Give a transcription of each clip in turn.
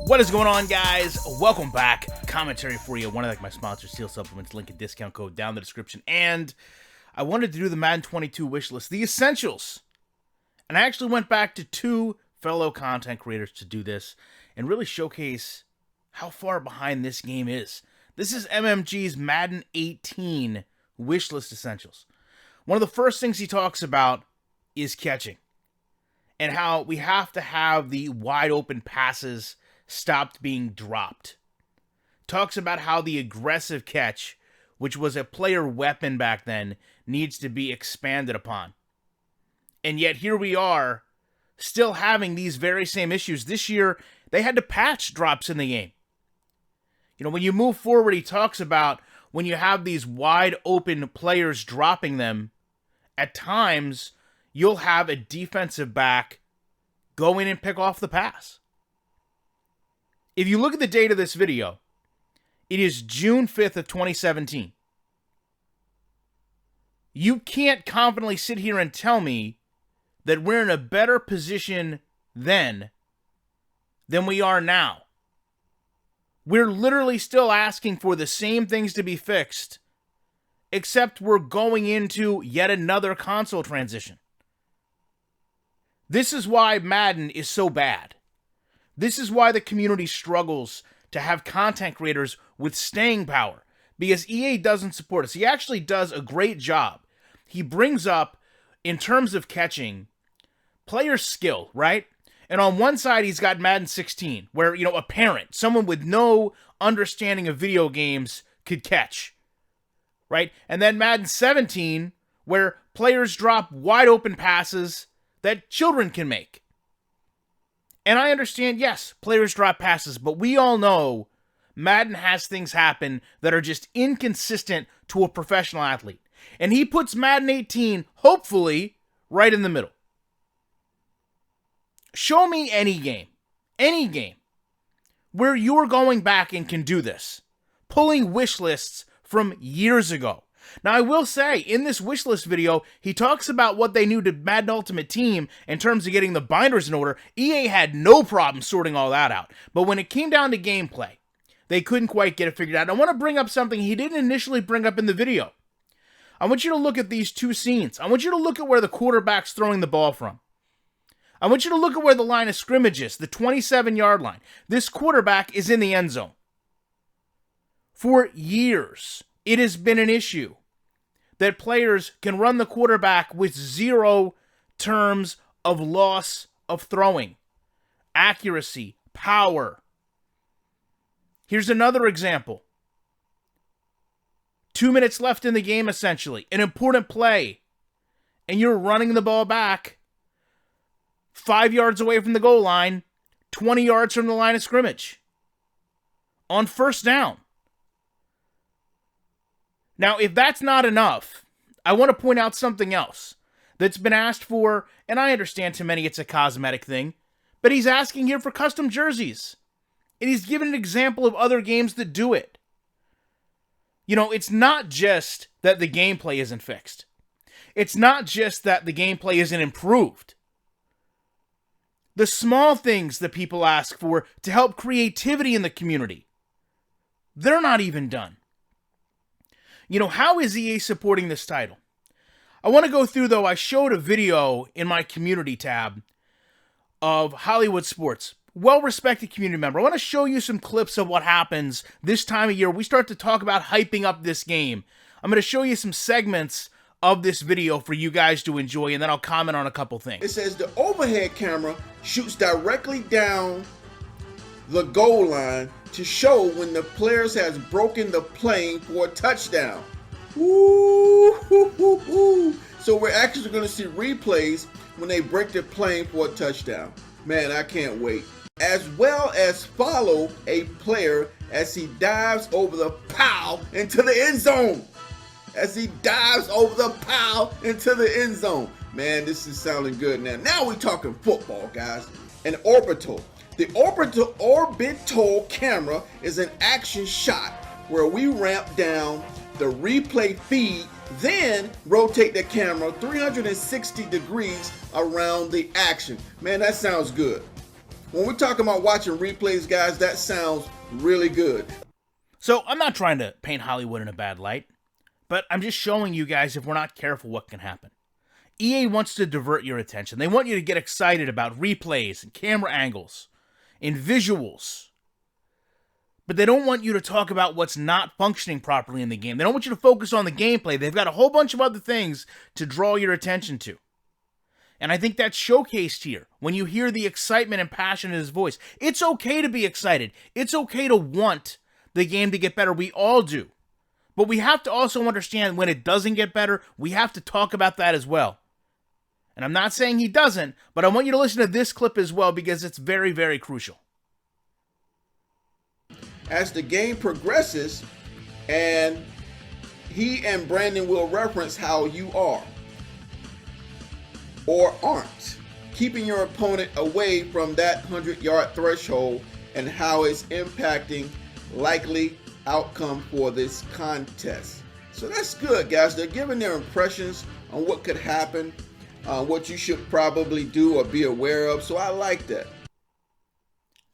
What is going on, guys? Welcome back. Commentary for you. One of my sponsors, Steel Supplements, link and discount code down in the description. And I wanted to do the Madden 22 wish list, the essentials. And I actually went back to two fellow content creators to do this and really showcase how far behind this game is. This is MMG's Madden 18 wish list essentials. One of the first things he talks about is catching and how we have to have the wide open passes stopped being dropped. Talks about how the aggressive catch, which was a player weapon back then, needs to be expanded upon. And yet here we are, still having these very same issues. This year, they had to patch drops in the game. You know, when you move forward, he talks about when you have these wide open players dropping them, at times, you'll have a defensive back go in and pick off the pass. If you look at the date of this video, it is June 5th of 2017. You can't confidently sit here and tell me that we're in a better position then than we are now. We're literally still asking for the same things to be fixed, except we're going into yet another console transition. This is why Madden is so bad. This is why the community struggles to have content creators with staying power, because EA doesn't support us. He actually does a great job. He brings up, in terms of catching, player skill, right? And on one side, he's got Madden 16, where, a parent, someone with no understanding of video games could catch, right? And then Madden 17, where players drop wide open passes that children can make. And I understand, yes, players drop passes, but we all know Madden has things happen that are just inconsistent to a professional athlete. And he puts Madden 18, hopefully, right in the middle. Show me any game, where you're going back and can do this, pulling wish lists from years ago. Now, I will say, in this wishlist video, he talks about what they knew to Madden Ultimate Team in terms of getting the binders in order. EA had no problem sorting all that out. But when it came down to gameplay, they couldn't quite get it figured out. I want to bring up something he didn't initially bring up in the video. I want you to look at these two scenes. I want you to look at where the quarterback's throwing the ball from. I want you to look at where the line of scrimmage is, the 27-yard line. This quarterback is in the end zone. For years, it has been an issue that players can run the quarterback with zero terms of loss of throwing, accuracy, power. Here's another example. 2 minutes left in the game, essentially. An important play. And you're running the ball back 5 yards away from the goal line, 20 yards from the line of scrimmage. On first down. Now, if that's not enough, I want to point out something else that's been asked for, and I understand to many it's a cosmetic thing, but he's asking here for custom jerseys. And he's given an example of other games that do it. It's not just that the gameplay isn't fixed. It's not just that the gameplay isn't improved. The small things that people ask for to help creativity in the community, they're not even done. How is EA supporting this title? I want to go through, though. I showed a video in my community tab of Hollywood Sports. Well-respected community member. I want to show you some clips of what happens this time of year. We start to talk about hyping up this game. I'm going to show you some segments of this video for you guys to enjoy, and then I'll comment on a couple things. It says the overhead camera shoots directly down the goal line to show when the players has broken the plane for a touchdown. Ooh, hoo, hoo, hoo. So we're actually going to see replays when they break the plane for a touchdown. Man, I can't wait. As well as follow a player as he dives over the pow into the end zone. Man, this is sounding good now. Now we're talking football, guys. An orbital. The orbital camera is an action shot where we ramp down the replay feed, then rotate the camera 360 degrees around the action. Man, that sounds good. When we're talking about watching replays, guys, that sounds really good. So I'm not trying to paint Hollywood in a bad light, but I'm just showing you guys, if we're not careful, what can happen. EA wants to divert your attention. They want you to get excited about replays and camera angles and visuals. But they don't want you to talk about what's not functioning properly in the game. They don't want you to focus on the gameplay. They've got a whole bunch of other things to draw your attention to. And I think that's showcased here when you hear the excitement and passion in his voice. It's okay to be excited. It's okay to want the game to get better. We all do. But we have to also understand when it doesn't get better, we have to talk about that as well. And I'm not saying he doesn't, but I want you to listen to this clip as well because it's very, very crucial. As the game progresses, and he and Brandon will reference how you are or aren't keeping your opponent away from that 100-yard threshold and how it's impacting likely outcome for this contest. So that's good, guys. They're giving their impressions on what could happen, what you should probably do or be aware of. So I like that.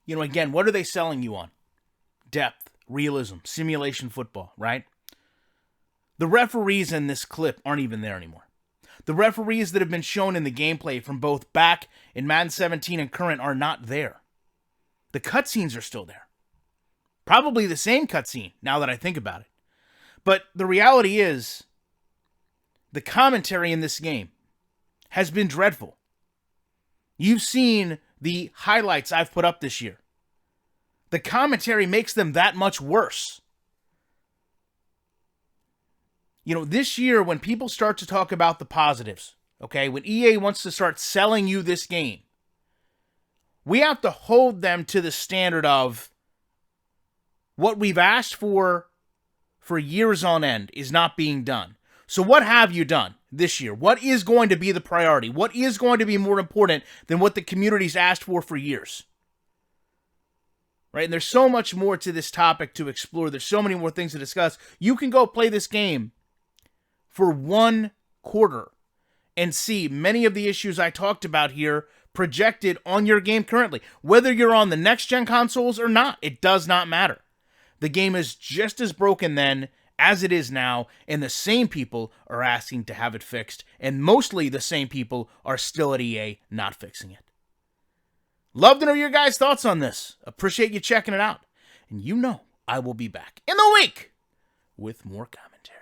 You know, again, what are they selling you on? Depth, realism, simulation football, right? The referees in this clip aren't even there anymore. The referees that have been shown in the gameplay from both back in Madden 17 and current are not there. The cutscenes are still there. Probably the same cutscene, now that I think about it. But the reality is, the commentary in this game has been dreadful. You've seen the highlights I've put up this year. The commentary makes them that much worse. You know, this year, when people start to talk about the positives, okay, when EA wants to start selling you this game, we have to hold them to the standard of what we've asked for years on end is not being done. So what have you done this year? What is going to be the priority? What is going to be more important than what the community's asked for years? Right? And there's so much more to this topic to explore. There's so many more things to discuss. You can go play this game for one quarter and see many of the issues I talked about here projected on your game currently. Whether you're on the next-gen consoles or not, it does not matter. The game is just as broken then as it is now, and the same people are asking to have it fixed, and mostly the same people are still at EA not fixing it. Love to know your guys' thoughts on this. Appreciate you checking it out. And you know I will be back in the week with more commentary.